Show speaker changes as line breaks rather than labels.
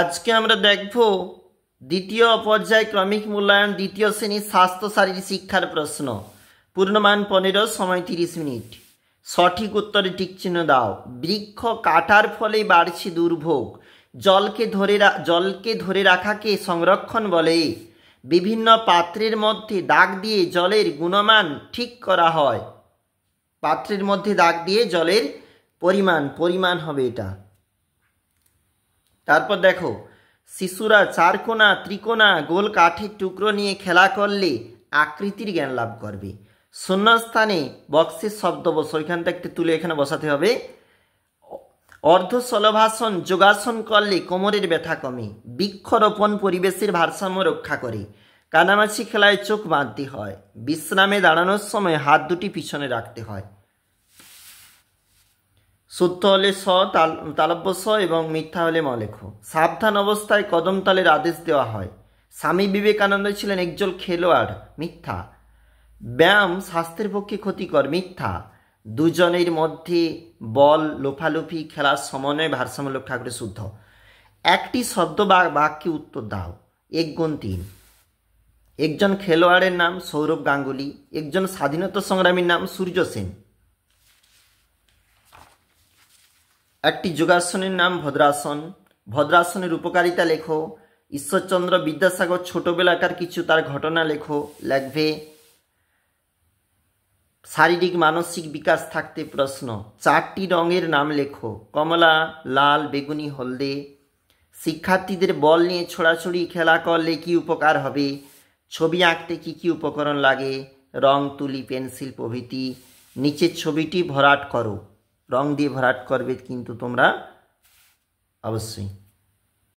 আজকে আমরা দেখব দ্বিতীয় পর্যায় ক্রমিক মূল্যায়ন দ্বিতীয় শ্রেণীর স্বাস্থ্য শারীরিক শিক্ষার প্রশ্ন। পূর্ণমান 15, সময় 30 মিনিট। সঠিক উত্তরে টিক চিহ্ন দাও। বৃক্ষ কাটার ফলে বাড়ছে দুর্ভোগ। জলকে ধরে রাখাকে সংরক্ষণ বলে। বিভিন্ন পাত্রের মধ্যে দাগ দিয়ে জলের গুণমান ঠিক করা হয়। পাত্রের মধ্যে দাগ দিয়ে জলের পরিমাণ হবে এটা। তারপর দেখো, শিশুরা চারকোনা ত্রিকোণা গোল কাঠের টুকরো নিয়ে খেলা করলে আকৃতির জ্ঞান লাভ করবে। শূন্যস্থানে বক্সের শব্দ বসো, ওইখান থেকে তুলে এখানে বসাতে হবে। অর্ধশলভাসন যোগাসন করলে কোমরের ব্যথা কমে। বৃক্ষরোপণ পরিবেশের ভারসাম্য রক্ষা করে। কানামাছি খেলায় চোখ বাঁধতে হয়। বিশ্রামে দাঁড়ানোর সময় হাত দুটি পিছনে রাখতে হয়। শুদ্ধ হলে স, তালব্য স এবং মিথ্যা হলে ম লেখো। সাবধান অবস্থায় কদম তালের আদেশ দেওয়া হয়। স্বামী বিবেকানন্দ ছিলেন একজন খেলোয়াড়। মিথ্যা। ব্যায়াম স্বাস্থ্যের পক্ষে ক্ষতিকর। মিথ্যা। দুজনের মধ্যে বল লোফালোফি খেলার সমন্বয় ভারসাম্য রক্ষা করে। শুদ্ধ। একটি শব্দ বা বাক্যে উত্তর দাও। 1 গুণ 3। একজন খেলোয়াড়ের নাম সৌরভ গাঙ্গুলি। একজন স্বাধীনতা সংগ্রামীর নাম সূর্য সেন। একটি যোগাসনের নাম ভদ্রাসন। ভদ্রাসনের উপকারিতা লেখো। ঈশ্বরচন্দ্র বিদ্যাসাগর ছোটবেলাকার কিছু তার ঘটনা লেখো। লেখবে। শারীরিক মানসিক বিকাশ থাকতে প্রশ্ন। 4টি রঙের নাম লেখো। কমলা, লাল, বেগুনি, হলদে। শিক্ষার্থীদের বল নিয়ে ছোড়াছুড়ি খেলা করলে কি উপকার হবে? ছবি আঁকতে কি কি উপকরণ লাগে? রং, তুলি, পেন্সিল প্রভৃতি। নিচের ছবিটি ভরাট করো। রং দিয়ে ভরাট করবে কিন্তু তোমরা অবশ্যই।